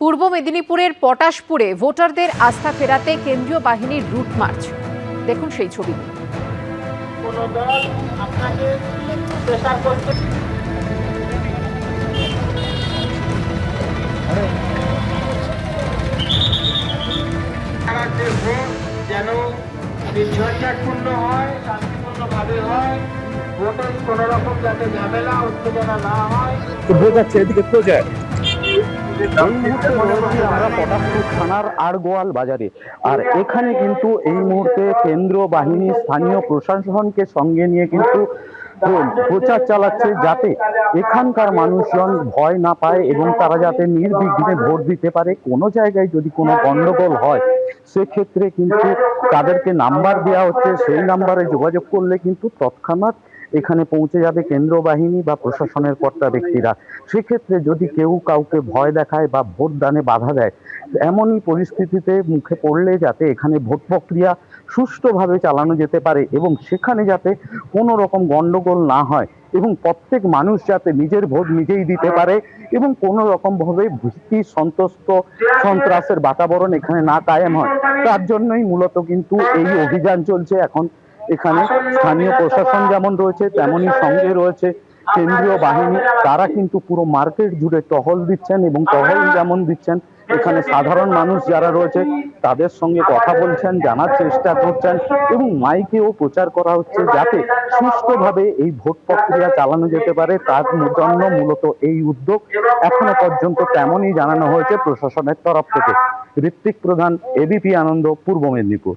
পূর্ব মেদিনীপুরের পটাশপুরে ভোটারদের আস্থা ফেরাতে কেন্দ্রীয় বাহিনীর রুট মার্চ। দেখুন সেই ছবি। কোনো দল আপনাকে প্রেসার করতে যেন নির্ঝঞ্ঝাটপূর্ণ হয়, শান্তিপূর্ণভাবে হয়, ভোটে কোনো রকম যাতে ঝামেলা উত্তেজনা না হয়। বোঝাচ্ছে এদিকে তো যায়। এই মুহূর্তে রয়েছি আমরা পটাশপুর থানার আড়গোয়াল বাজারে। আর এখানে কিন্তু এই মুহূর্তে কেন্দ্র বাহিনী স্থানীয় প্রশাসনকে সঙ্গে নিয়ে কিন্তু প্রচার চালাচ্ছে, যাতে এখানকার মানুষজন ভয় না পায় এবং তারা যাতে নির্বিঘ্নে ভোট দিতে পারে। কোনো জায়গায় যদি কোনো গন্ডগোল হয় সেক্ষেত্রে কিন্তু তাদেরকে নাম্বার দেওয়া হচ্ছে, সেই নাম্বারে যোগাযোগ করলে কিন্তু তৎক্ষণাৎ এখানে পৌঁছে যাবে কেন্দ্র বাহিনী বা প্রশাসনের কর্তা ব্যক্তিরা। সেক্ষেত্রে যদি কেউ কাউকে ভয় দেখায় বা ভোট দানে বাধা দেয়, এমনই পরিস্থিতিতে মুখে পড়লে যাতে এখানে ভোট প্রক্রিয়া সুষ্ঠুভাবে চালানো যেতে পারে এবং সেখানে যাতে কোনো রকম গন্ডগোল না হয় এবং প্রত্যেক মানুষ যাতে নিজের ভোট নিজেই দিতে পারে এবং কোনো রকমভাবে ভীতি সন্ত্রাসের বাতাবরণ এখানে না কায়েম হয়, তার জন্যই মূলত কিন্তু এই অভিযান চলছে এখন। এখানে স্থানীয় প্রশাসন যেমন রয়েছে তেমনই সঙ্গে রয়েছে কেন্দ্রীয় বাহিনী। তারা কিন্তু পুরো মার্কেট জুড়ে টহল দিচ্ছেন এবং টহল যেমন দিচ্ছেন, এখানে সাধারণ মানুষ যারা রয়েছে তাদের সঙ্গে কথা বলছেন, জানার চেষ্টা করছেন এবং মাইকেও প্রচার করা হচ্ছে যাতে সুষ্ঠুভাবে এই ভোট প্রক্রিয়া চালানো যেতে পারে। তার জন্য মূলত এই উদ্যোগ এখনো পর্যন্ত তেমনই জানানো হয়েছে প্রশাসনের তরফ থেকে। ঋত্বিক প্রধান, এবিপি আনন্দ, পূর্ব মেদিনীপুর।